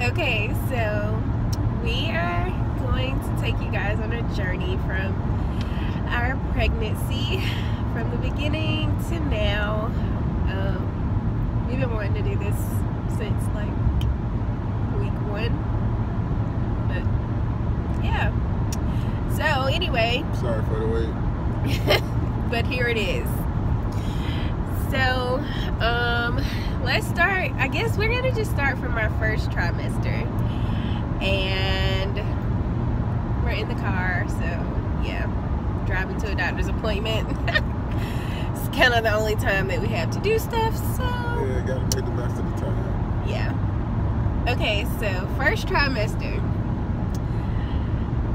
Okay, so we are going to take you guys on a journey from our pregnancy, from the beginning to now. We've been wanting to do this since like week 1, but yeah. So anyway, sorry for the wait. But here it is. So let's start. I guess we're gonna just start from our first trimester, and we're in the car, so yeah, driving to a doctor's appointment. It's kind of the only time that we have to do stuff, so yeah, gotta make the best of the time. Yeah. Okay, so first trimester.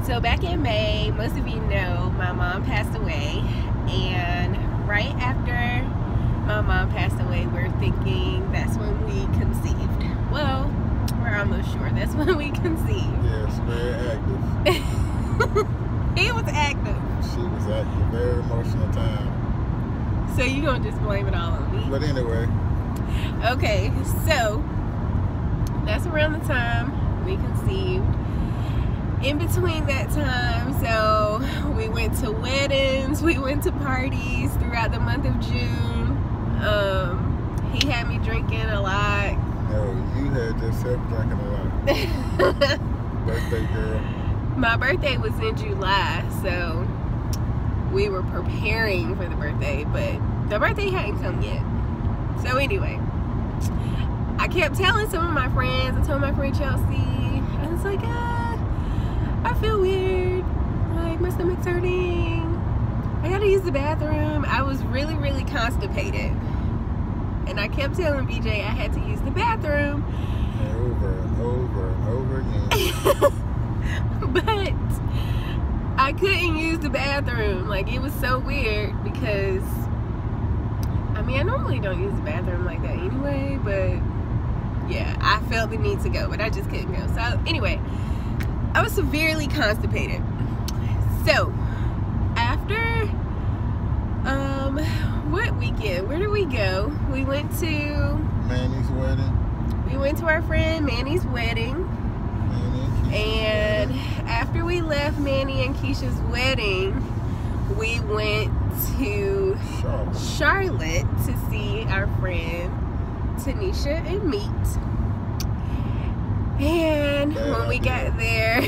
So back in May, most of you know my mom passed away, and right after my mom passed away, we're thinking that's when we conceived. Well, we're almost sure that's when we conceived. Yes, very active. He was active. She was active. Very emotional time. So you gonna just blame it all on me? But anyway. Okay, so that's around the time we conceived. In between that time, so we went to weddings, we went to parties throughout the month of June. He had me drinking a lot. No, you had yourself drinking a lot. Birthday girl. My birthday was in July, so we were preparing for the birthday, but the birthday hadn't come yet. So anyway, I kept telling some of my friends. I told my friend Chelsea, I was like, I feel weird, like my stomach's hurting, I gotta use the bathroom. I was really, really constipated, and I kept telling BJ I had to use the bathroom. And over and over and over again. But I couldn't use the bathroom. Like, it was so weird because, I mean, I normally don't use the bathroom like that anyway, but yeah, I felt the need to go, but I just couldn't go. So anyway, I was severely constipated. So after what weekend? Where did we go? We went to Manny's wedding. We went to our friend Manny's wedding. And after we left Manny and Keisha's wedding, we went to Charlotte to see our friend Tanisha and meet. And when we got there,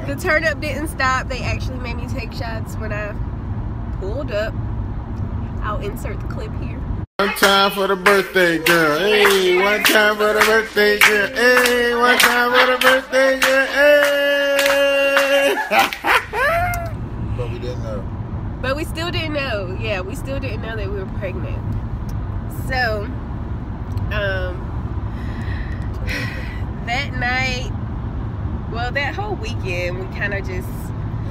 the turn up didn't stop. They actually made me take shots when I pulled up. I'll insert the clip here. One time for the birthday girl. Hey, one time for the birthday girl. Hey, one time for the birthday girl. Hey. But we didn't know. But we still didn't know. Yeah, we still didn't know that we were pregnant. So, that night, well, that whole weekend, we kind of just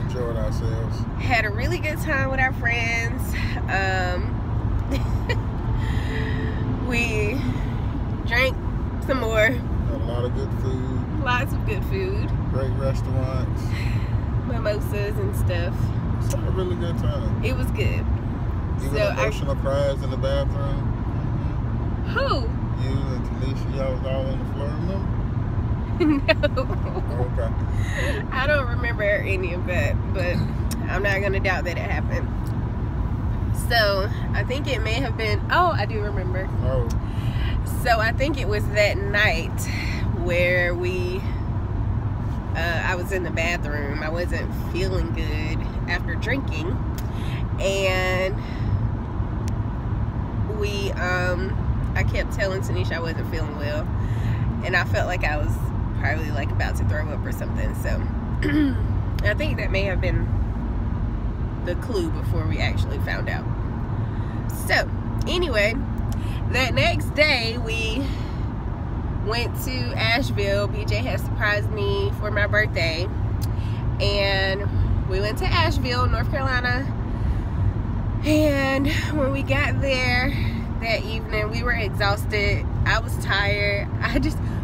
enjoyed ourselves. Had a really good time with our friends. We drank some more. Had a lot of good food. Lots of good food. Great restaurants. Mimosas and stuff. It's a really good time. It was good. Even so emotional cries in the bathroom. Who? You and Tanisha, y'all was all on the floor, remember? No. Okay. I don't remember any of that, but I'm not going to doubt that it happened. So, I think it may have been, oh, I do remember. Oh. So, I think it was that night where I was in the bathroom. I wasn't feeling good after drinking. And I kept telling Tanisha I wasn't feeling well. And I felt like I was probably like about to throw up or something. So, I think that may have been the clue before we actually found out. So anyway, that next day we went to Asheville. BJ had surprised me for my birthday, and we went to Asheville, North Carolina. And when we got there that evening, we were exhausted. I was tired.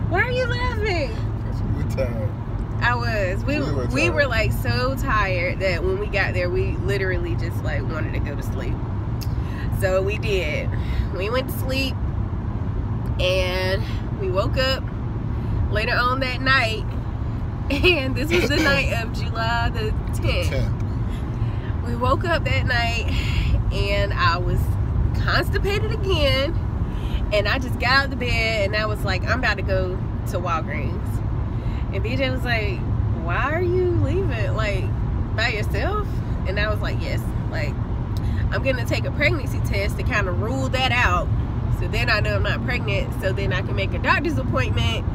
Why are you laughing? Because we were tired. I was. We were like so tired that when we got there, we literally just like wanted to go to sleep. So we did. We went to sleep, And we woke up later on that night, and this was the night of July the 10th. We woke up that night, and I was constipated again, and I just got out of the bed, and I was like, I'm about to go to Walgreens. And BJ was like, why are you leaving, like, by yourself? And I was like, yes, like, I'm gonna take a pregnancy test to kind of rule that out, so then I know I'm not pregnant, so then I can make a doctor's appointment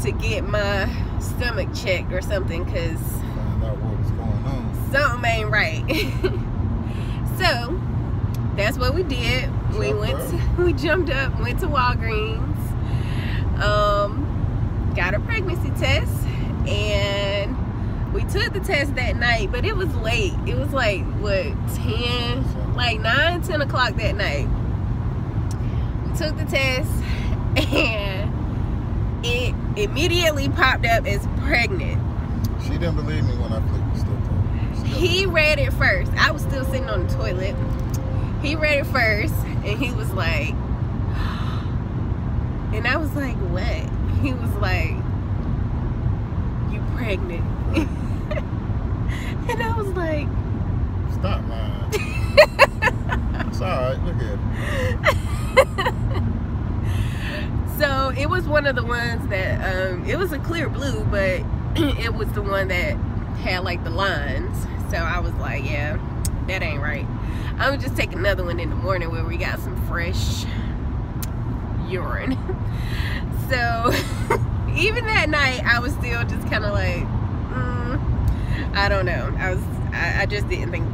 to get my stomach checked or something, because find out what was going on. Something ain't right. So that's what we did. We jumped up, went to Walgreens, got a pregnancy test, and we took the test that night, but it was late. It was like, what, 10, like 9, 10 o'clock that night. We took the test, and it immediately popped up as pregnant. She didn't believe me when I clicked the stuff. He read it first. I was still sitting on the toilet. He read it first, and he was like, and I was like, what? He was like, you pregnant. And I was like, stop lying. It's alright, look at it. So it was one of the ones that, it was a clear blue, but it was the one that had like the lines. So I was like, yeah, that ain't right. I'm gonna just take another one in the morning where we got some fresh urine. So even that night, I was still just kind of like, I don't know. I just didn't think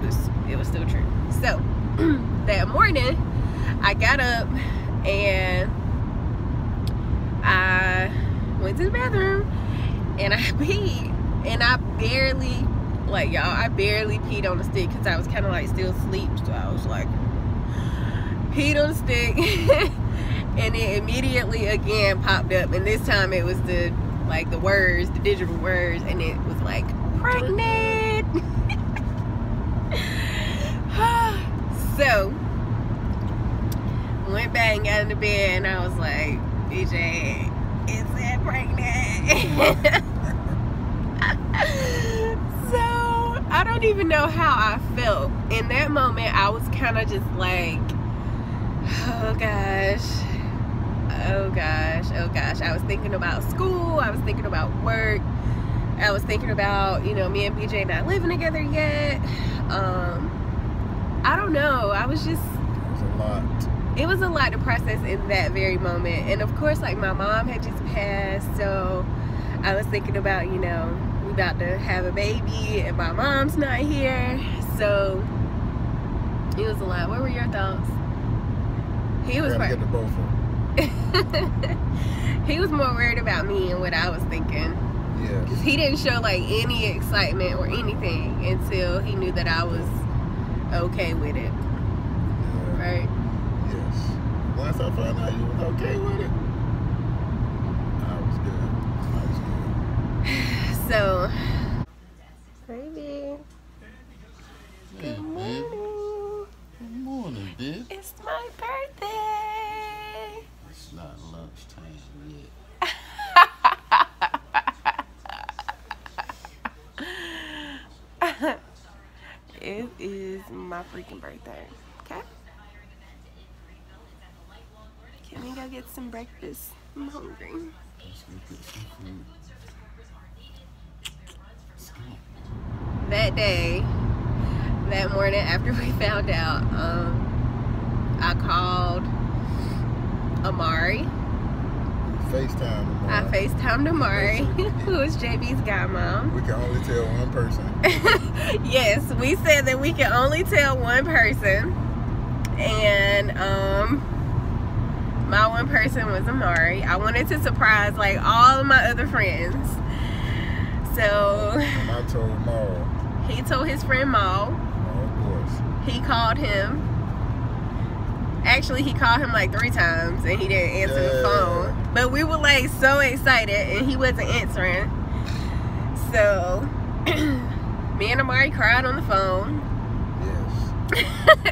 it was still true. So that morning, I got up and I went to the bathroom and I peed, and I barely, like, y'all, I barely peed on the stick because I was kind of like still asleep. So I was like, peed on the stick. And it immediately again popped up, and this time it was the words, the digital words, and it was like, pregnant. So went back and got in the bed, and I was like, BJ, it said pregnant. So I don't even know how I felt in that moment. I was kind of just like, oh gosh, oh gosh, oh gosh. I was thinking about school, I was thinking about work, I was thinking about, you know, me and BJ not living together yet. I don't know, I was just, it was a lot to process in that very moment. And of course, like, my mom had just passed, so I was thinking about, you know, we about to have a baby and my mom's not here, so it was a lot. What were your thoughts? He was he was more worried about me and what I was thinking. Yes. 'Cause he didn't show like any excitement or anything until he knew that I was okay with it. Yeah. Right? Yes. Once I found out you was okay with it, I was good. So, baby, Hey, good morning. Good morning, bitch. It's my birthday. It's not lunchtime yet. It is my freaking birthday. Okay? Can we go get some breakfast? I'm hungry. Let's go get some food. That day, that morning after we found out, I called Amari. I FaceTimed Amari, who is JB's godmom. We can only tell one person. Yes, we said that we can only tell one person. And my one person was Amari. I wanted to surprise like all of my other friends. So And I told Maul. He told his friend Maul. Of course. He called him. Actually, he called him like 3 times and he didn't answer the phone. But we were like so excited and he wasn't answering. So me and Amari cried on the phone. Yes.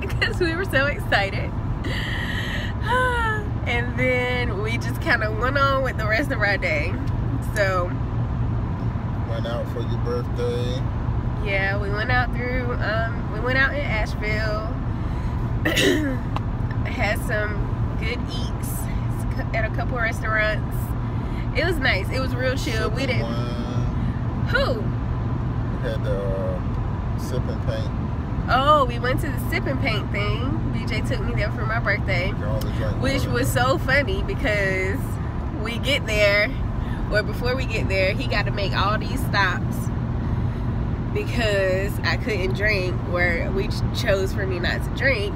Because we were so excited. And then we just kind of went on with the rest of our day. So went out for your birthday. Yeah, we went out we went out in Asheville. Had some good eats at a couple restaurants. It was nice. It was real chill. We didn't. Who? We had the sip and paint. Oh, we went to the sip and paint thing. BJ took me there for my birthday, which was so funny because we get there, or before we get there, he got to make all these stops because I couldn't drink, where we chose for me not to drink.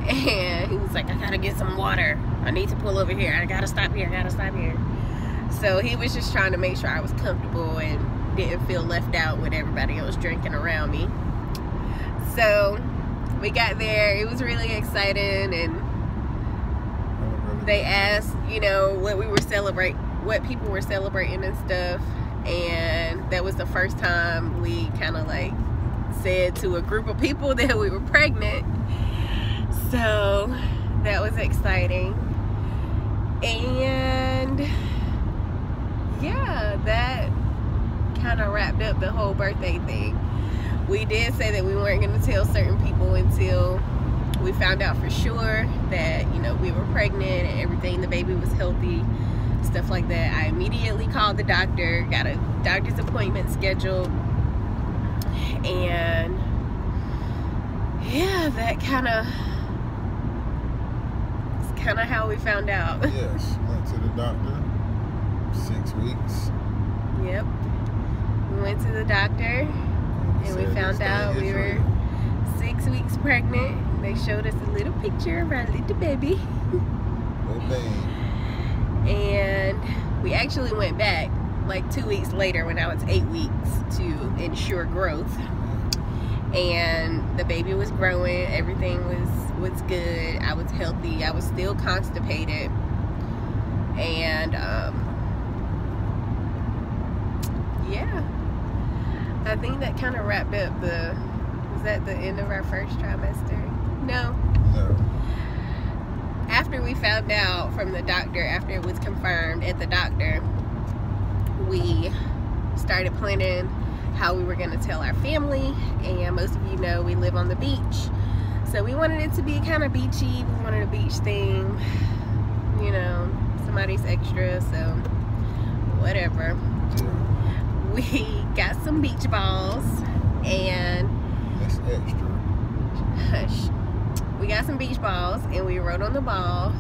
And he was like, I gotta get some water. I need to pull over here. I gotta stop here. I gotta stop here. So he was just trying to make sure I was comfortable and didn't feel left out with everybody else drinking around me. So we got there. It was really exciting, and they asked, you know, what people were celebrating and stuff. And that was the first time we kind of like said to a group of people that we were pregnant. So that was exciting. And yeah, that kind of wrapped up the whole birthday thing. We did say that we weren't going to tell certain people until we found out for sure that, you know, we were pregnant and everything, the baby was healthy, stuff like that. I immediately called the doctor, got a doctor's appointment scheduled, and yeah, that kind of how we found out. Yes, went to the doctor. 6 weeks. Yep. We went to the doctor and we found out we were 6 weeks pregnant. They showed us a little picture of our little baby. Oh, babe. And we actually went back like 2 weeks later when I was 8 weeks to ensure growth. And the baby was growing. Everything was good. I was healthy. I was still constipated. And yeah, I think that kind of wrapped up was that the end of our first trimester? No. After we found out from the doctor, after it was confirmed at the doctor, we started planning how we were going to tell our family. And most of you know we live on the beach, so we wanted it to be kind of beachy. We wanted a beach theme, you know, somebody's extra, so whatever. We got some beach balls, and that's extra. Hush. We got some beach balls and we rode on the balls.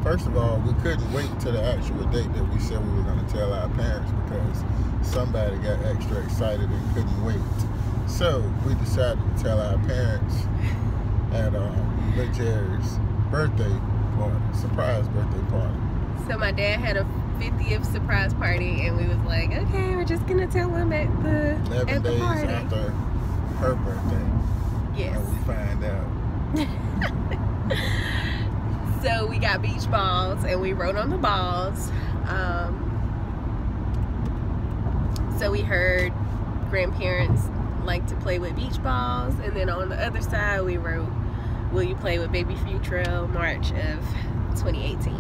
First of all, we couldn't wait till the actual date that we said we were going to tell our parents because somebody got extra excited and couldn't wait. So we decided to tell our parents at Big Jerry's birthday party, surprise birthday party. So my dad had a 50th surprise party, and we was like, okay, we're just gonna tell them at the 11 days party. after her birthday. Yes. And we find out. So we got beach balls and we rode on the balls. So we heard grandparents like to play with beach balls, and then on the other side we wrote, will you play with Baby Futrell, March of 2018.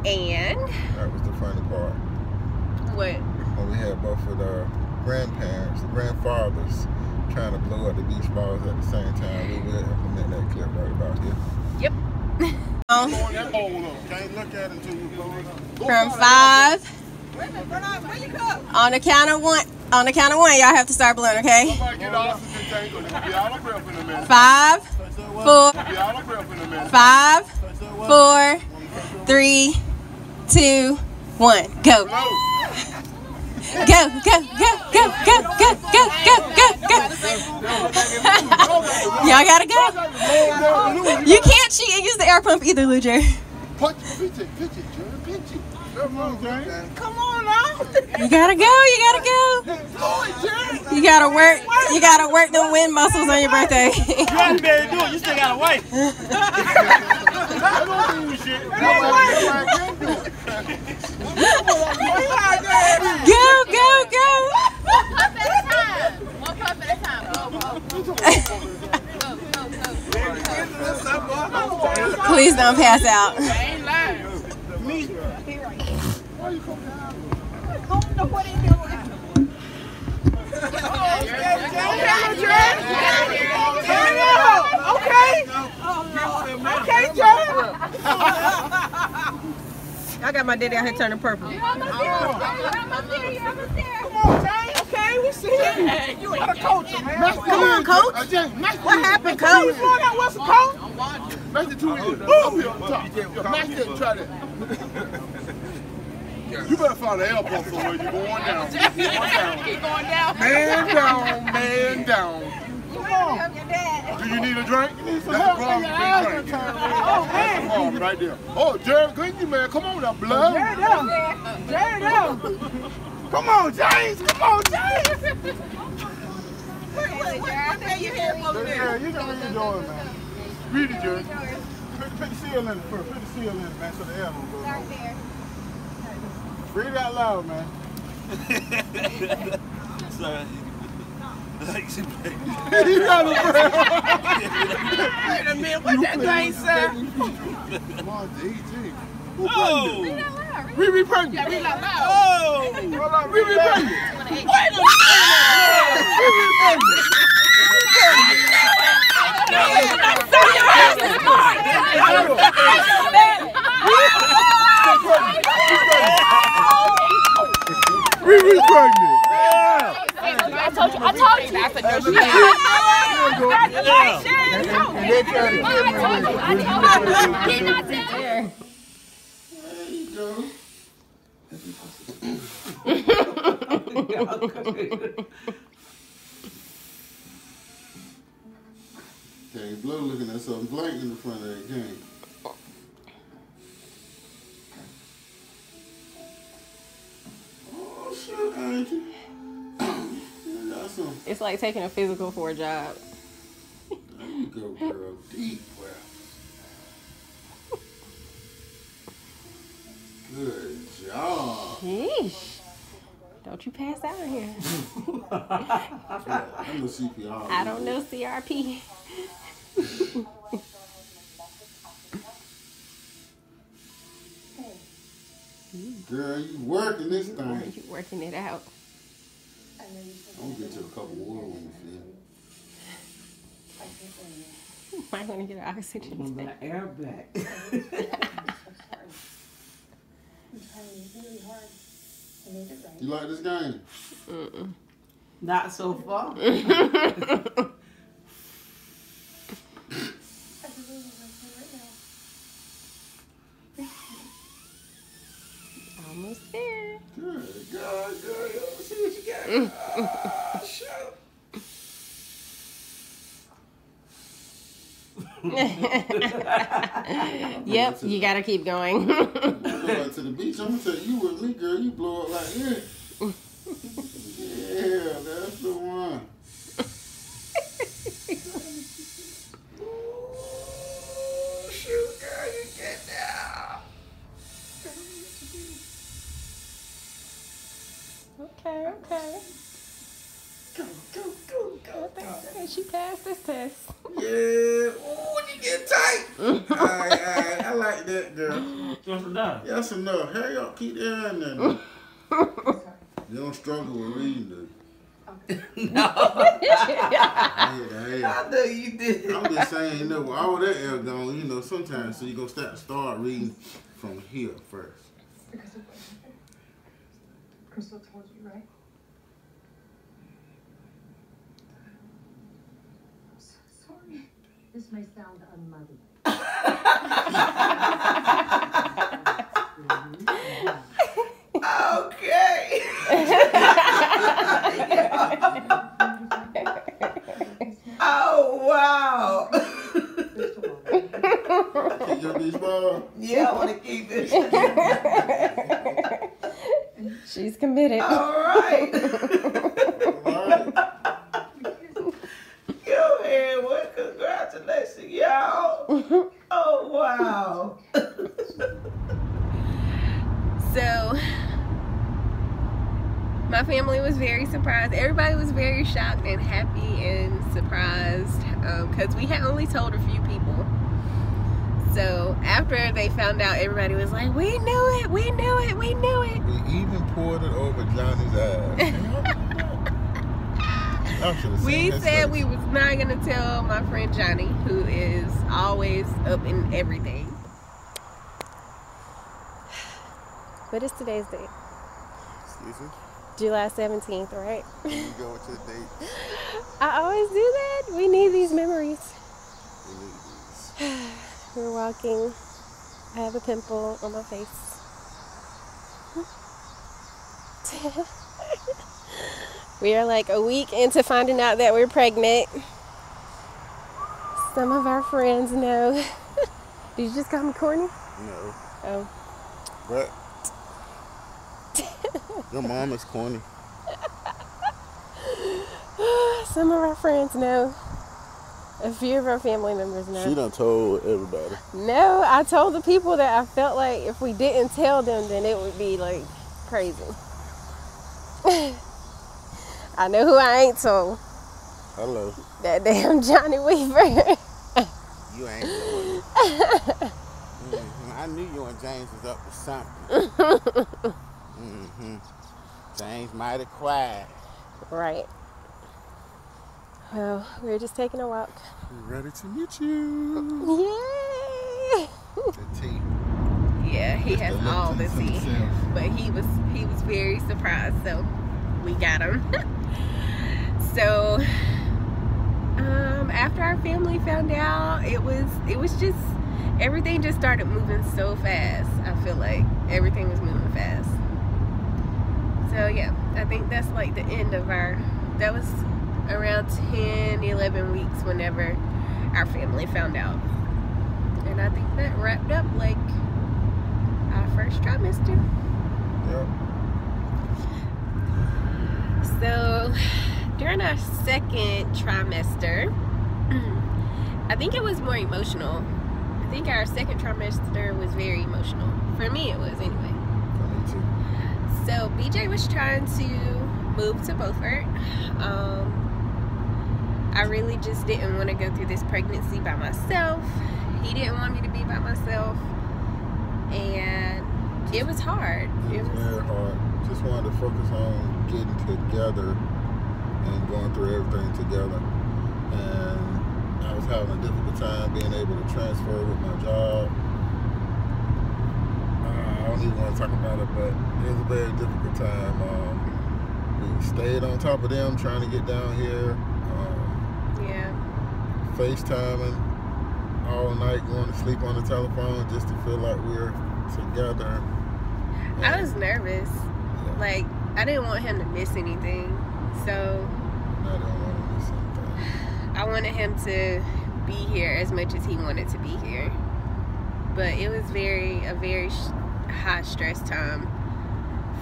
And that was the funny part. What? When we had both of the grandparents, the grandfathers, trying to blow up the beach balls at the same time. We will implement that clip right about here. Yep. Can't look at it until you blow it up. From 5. On the count of one. On the count of one, y'all have to start blowing, okay? 5, 4, 5, 4, 3, 2, 1. Go. Go, go, go, go, go, go, go, go, go, go. Y'all gotta go. You can't cheat and use the air pump either, Lou Jerry. Come on now. You gotta go, you gotta go. You gotta work them wind muscles on your birthday. You haven't been able to do it, you still gotta wait. Go, go, go. One puff at a time. Please don't pass out. I ain't lying. don't know what he's doing. Okay, Jared. I got my daddy out here turning purple. You're almost there. Come on, James. Okay, we see it. You ain't a coach, man. Come on, coach. What happened, coach? What's a coach? Master 2 years. Up here on top. Master, try that. You better find an elbow somewhere. You're going down. Keep going down. Man down, man down. Come on. Do you need a drink? That's the problem. Oh, man. That's the problem right there. Oh, Jared Glinky, man. Come on now, blood. Jared down. Jared down. Come on, James. Come on, James. What you here for Yeah, there? you know what you're doing, man. Read it, Jared. Put the seal in it first. Put the seal in it, man, so the air don't go wrong. Read it out loud, man. Sorry. You got it, bro. Wait a minute. What that thing say? Come on, DG. Oh! Riri pregnant. Read out loud. Oh! Hold on, Riri pregnant. Wait a minute. Riri pregnant. Riri pregnant. I told you. That's a new shit. Okay, Blue looking at something blank in the front of that game. Oh, shit, Angie. You got some. It's like taking a physical for a job. There you go, girl. Deep breath. Good job. Yeesh. Don't you pass out in here. I'm the CPR. I don't know CRP. Girl, you working this thing. You working it out. I'm gonna get you a couple water when you feel. Might want to get an oxygen tank. Air back. You like this game? Not so far. Almost there. Good, God, girl. Let's see what you got. Ah, shoot. Yep, you gotta keep going. You go back to the beach. I'm gonna tell you with me, girl. You blow it like this. Yeah, that's the one. Ooh, shoot, girl, you get down. Okay. Go. Okay, she passed this test. Yeah. Ooh, you get tight. All right. I like that, girl. Just enough. That's enough. Hurry up, keep that in there. You don't struggle with reading, do you? No. Hey. I know you did. I'm just saying, with all that air gone, sometimes, so you're going to start reading from here first. Because of what Crystal told you, right? I'm so sorry. This may sound unmotherly. Okay. Oh, wow. Keep your beach ball. Yeah, I want to keep it. She's committed. All right. All right. Go ahead. Well, congratulations, y'all. Oh, wow. So my family was very surprised. Everybody was very shocked and happy and surprised because we had only told a few people. So after they found out, everybody was like, we knew it, we knew it, we knew it. We even poured it over Johnny's ass. We said we was not going to tell my friend Johnny, who is always up in everything. What is today's date? Excuse me? July 17th, right? You go with your date. I always do that. We need these memories. We need these. We're walking. I have a pimple on my face. We are like a week into finding out that we're pregnant. Some of our friends know. Did you just call me corny? No. Oh. But your mom is corny. Some of our friends know. A few of our family members know. She done told everybody. No, I told the people that I felt like if we didn't tell them, then it would be like crazy. I know who I ain't told. Hello. That damn Johnny Weaver. You ain't knowing. I knew you and James was up to something. James might have quiet. Right. Well, we're just taking a walk. We're ready to meet you. Yay! The tea. Yeah, he has all the tea. Himself. But he was very surprised, so we got him. So after our family found out, it was just everything just started moving so fast. I feel like everything was moving fast. So yeah, I think that's like the end of that was around 10, 11 weeks whenever our family found out. And I think that wrapped up like our first trimester. Yep. So during our second trimester, I think it was more emotional. I think our second trimester was very emotional. For me, it was anyway. For me too. So BJ was trying to move to Beaufort. I really just didn't want to go through this pregnancy by myself. He didn't want me to be by myself. And it was hard. It was very hard. Just wanted to focus on getting together and going through everything together. And I was having a difficult time being able to transfer with my job. I don't even want to talk about it, but it was a very difficult time. We stayed on top of them trying to get down here. FaceTiming all night, going to sleep on the telephone just to feel like we're together. And I was nervous. Yeah. Like, I didn't want him to miss anything. So I didn't want to miss anything. I wanted him to be here as much as he wanted to be here. But it was a very high stress time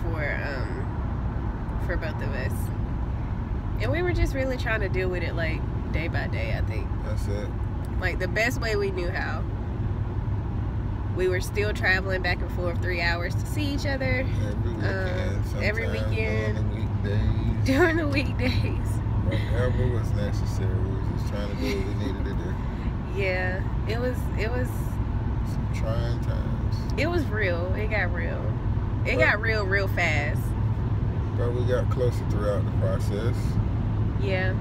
for both of us. And we were just really trying to deal with it like day by day, I think. That's it. Like the best way we knew how. We were still traveling back and forth 3 hours to see each other. Every weekend. During the weekdays. Whatever was necessary. We were just trying to do what we needed to do. Yeah. It was some trying times. It was real. It got real. It got real fast. But we got closer throughout the process. Yeah.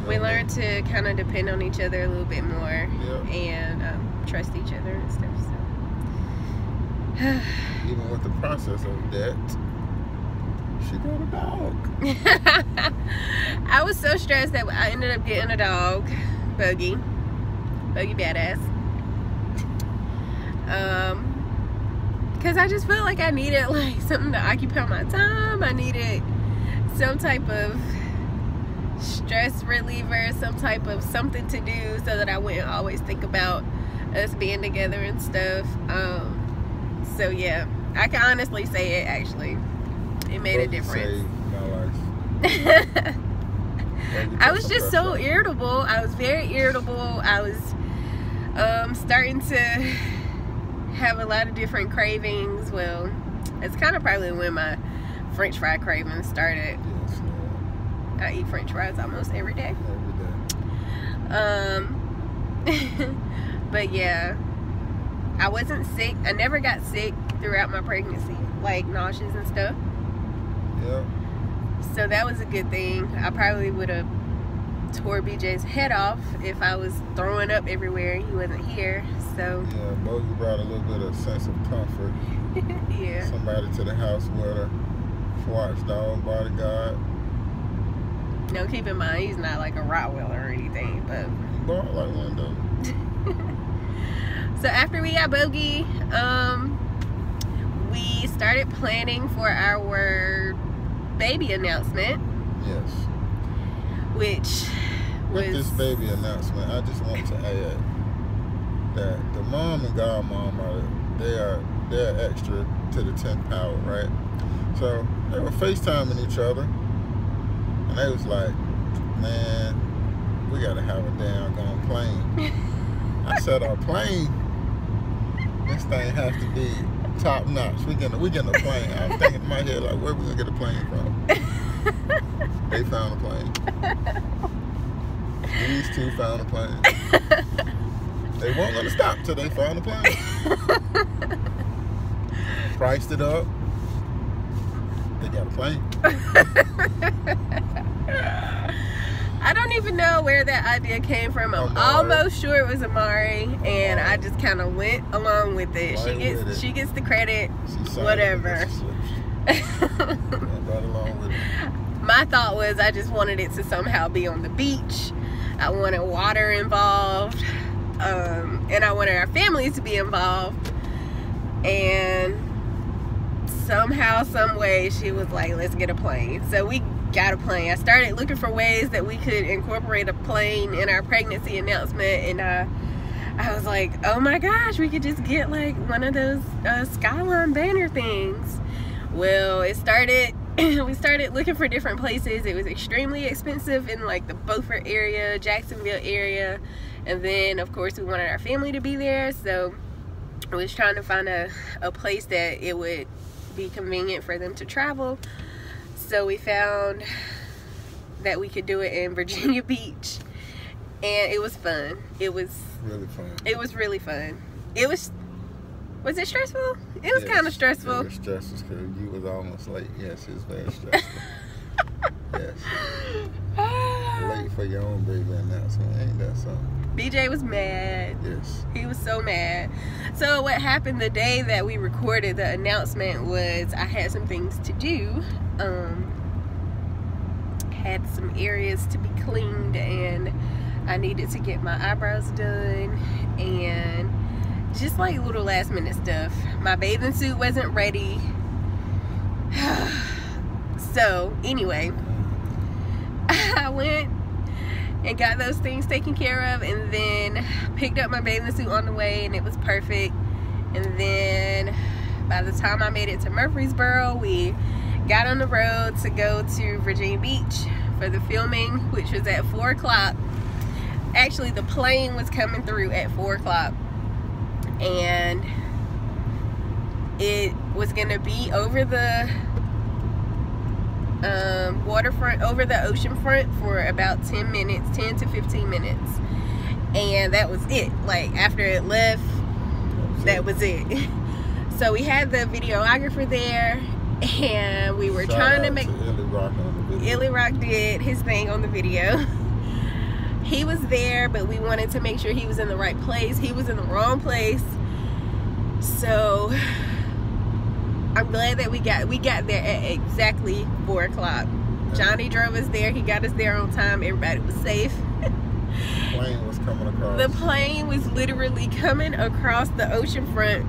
We learned to kind of depend on each other a little bit more. Yeah. And trust each other and stuff. So. Even with the process of that, she got a dog. I was so stressed that I ended up getting a dog, Buggy Badass. Because I just felt like I needed like something to occupy my time. I needed some type of stress reliever, some type of something to do so that I wouldn't always think about us being together and stuff. So yeah, I can honestly say it actually. It made a difference. Saved my life. I was just so irritable. I was very irritable. I was starting to have a lot of different cravings. Well, it's kind of probably when my French fry cravings started. Yes, I eat French fries almost every day. every day. But yeah, I wasn't sick. I never got sick throughout my pregnancy, like nauseous and stuff. Yeah. So that was a good thing. I probably would have tore BJ's head off if I was throwing up everywhere and he wasn't here. So Yeah, Bogey brought a little bit of sense of comfort. yeah. Somebody to the house with a watchdog, bodyguard. No, keep in mind he's not like a Rottweiler or anything, but He barked like one though. so after we got Bogey, we started planning for our baby announcement, Yes. which With was this baby announcement, I just want to add that the mom and godmom they're extra to the 10th power, right? So they were FaceTiming each other, and they was like, "Man, we gotta have a damn gone plane." I said, "Our plane? This thing has to be top notch. We getting a plane." I was thinking in my head like, "Where we gonna get a plane from?" They found a plane. These two found a plane. They weren't gonna stop till they found a plane. Priced it up. They got a plane. I don't even know where that idea came from. I'm almost sure it was Amari, and I just kind of went along with it. She gets the credit, whatever. Right along with it. My thought was I just wanted it to somehow be on the beach. I wanted water involved, and I wanted our families to be involved. And somehow, some way, she was like, "Let's get a plane." So we got a plane. I started looking for ways that we could incorporate a plane in our pregnancy announcement, and I was like, "Oh my gosh, we could just get like one of those Skyline banner things." Well, it started. We started looking for different places. It was extremely expensive in like the Beaufort area, Jacksonville area, and then of course we wanted our family to be there, so I was trying to find a place that it would be convenient for them to travel. So we found that we could do it in Virginia Beach, and it was fun. It was really fun. It was really fun. Was it stressful? It was kind of stressful. It was stressful because you was almost late. Yes, it was very stressful. Yes. Late for your own baby announcement. Ain't that something? BJ was mad. Yes. He was so mad. So what happened the day that we recorded the announcement was I had some things to do. Had some areas to be cleaned, and I needed to get my eyebrows done, and just like little last minute stuff. My bathing suit wasn't ready. So anyway, I went and got those things taken care of, and then picked up my bathing suit on the way, and it was perfect. And then by the time I made it to Murfreesboro, we got on the road to go to Virginia Beach for the filming, which was at 4 o'clock. Actually, the plane was coming through at 4 o'clock, and it was gonna be over the waterfront, over the ocean front for about 10 minutes, 10 to 15 minutes, and that was it. Like after it left, that was it. So we had the videographer there, and we were trying to make Illy Rock did his thing on the video. He was there, but we wanted to make sure he was in the right place. He was in the wrong place. So I'm glad that we got there at exactly 4 o'clock. Johnny drove us there. He got us there on time. Everybody was safe. The plane was coming across. The plane was literally coming across the ocean front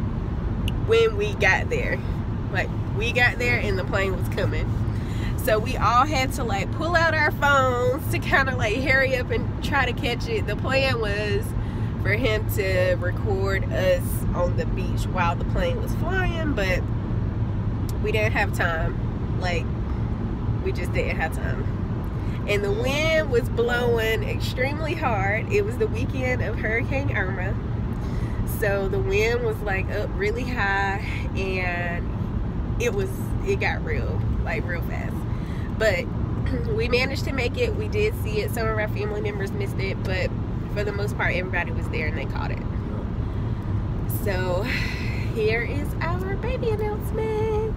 when we got there. Like, we got there and the plane was coming. So we all had to like pull out our phones to kind of like hurry up and try to catch it. The plan was for him to record us on the beach while the plane was flying, but we didn't have time. Like, we just didn't have time. And the wind was blowing extremely hard. It was the weekend of Hurricane Irma, so the wind was like up really high, and it got real fast. But we managed to make it. We did see it. Some of our family members missed it, but for the most part everybody was there and they caught it. So here is our baby announcement.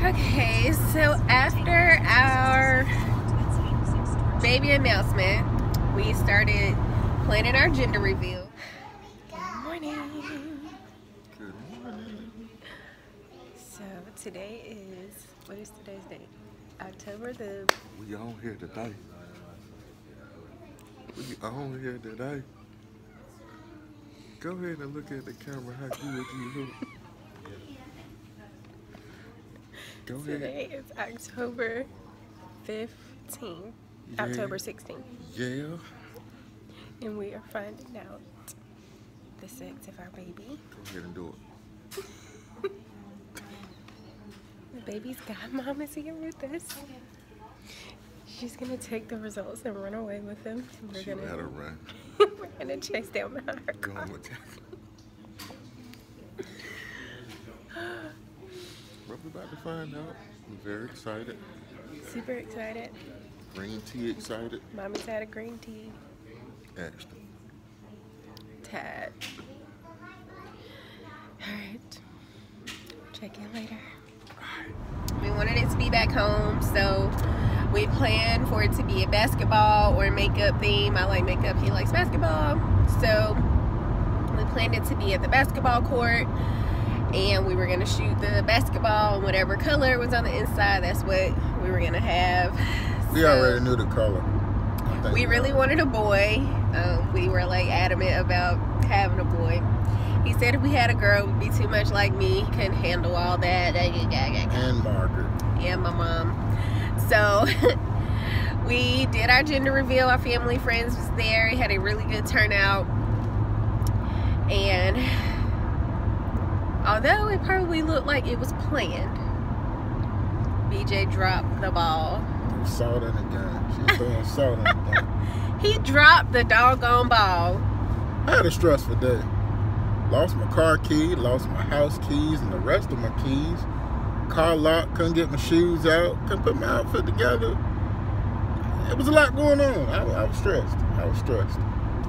Okay, so after our baby announcement, we started planning our gender reveal. Good morning. Good morning. So today is, what is today's date? October the... We on here today. We on here today. Go ahead and look at the camera how good you look. Go ahead. Today is October 15th, Yeah. October 16th. Yeah. And we are finding out the sex of our baby. Go ahead and do it. The baby's godmom is here with us. She's gonna take the results and run away with them. We're She gonna better run. we're gonna chase down behind her Go car. on with that. What we're about to find out. We're very excited. Super excited. Green tea excited. Mommy's had a green tea. Ashton. Tad. Alright. Check in later. We wanted it to be back home, so we planned for it to be a basketball or makeup theme. I like makeup, he likes basketball. So we planned it to be at the basketball court, and we were gonna shoot the basketball and whatever color was on the inside, that's what we were gonna have. We So already knew the color. I think we really wanted a boy. We were like adamant about having a boy. He said if we had a girl, it would be too much like me. He couldn't handle all that. And Margaret. Yeah, my mom. So we did our gender reveal. Our family, friends was there. We had a really good turnout. And although it probably looked like it was planned, BJ dropped the ball. Salt in the game. She's throwing salt in the game. He dropped the doggone ball. I had a stressful day. Lost my car key, lost my house keys, and the rest of my keys. Car locked, couldn't get my shoes out, couldn't put my outfit together. It was a lot going on. I was stressed. I was stressed.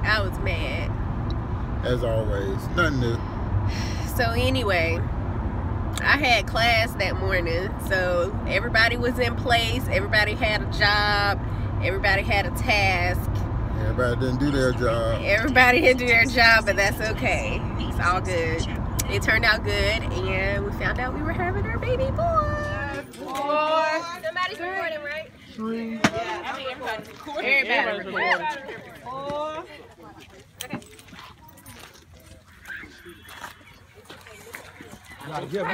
I was mad. As always, nothing new. So anyway, I had class that morning, so everybody was in place, everybody had a job, everybody had a task. Everybody didn't do their job. Everybody didn't do their job, but that's okay. It's all good. It turned out good, and we found out we were having our baby boy. Somebody's recording, right? Yeah, I think everybody's recording. Everybody's recording. Okay.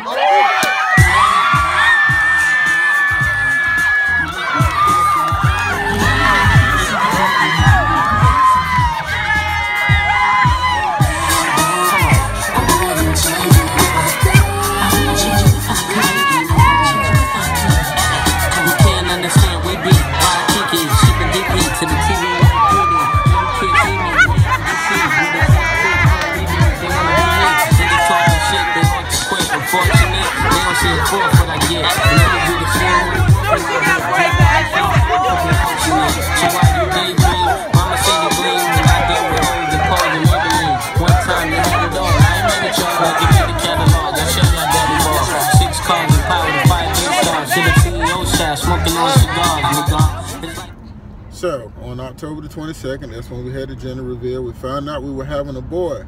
So, on October the 22nd, that's when we had the gender reveal. We found out we were having a boy.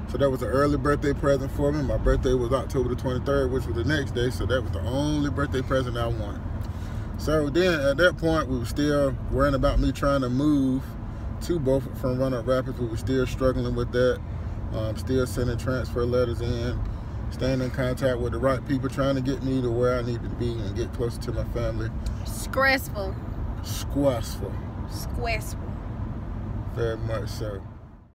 So that was an early birthday present for me. My birthday was October the 23rd, which was the next day. So that was the only birthday present I won. So then at that point, we were still worrying about me trying to move to Beaufort from Roanoke Rapids. We were still struggling with that. Still sending transfer letters in, staying in contact with the right people, trying to get me to where I needed to be and get closer to my family. Stressful. Squassful. Squessful. Very much so.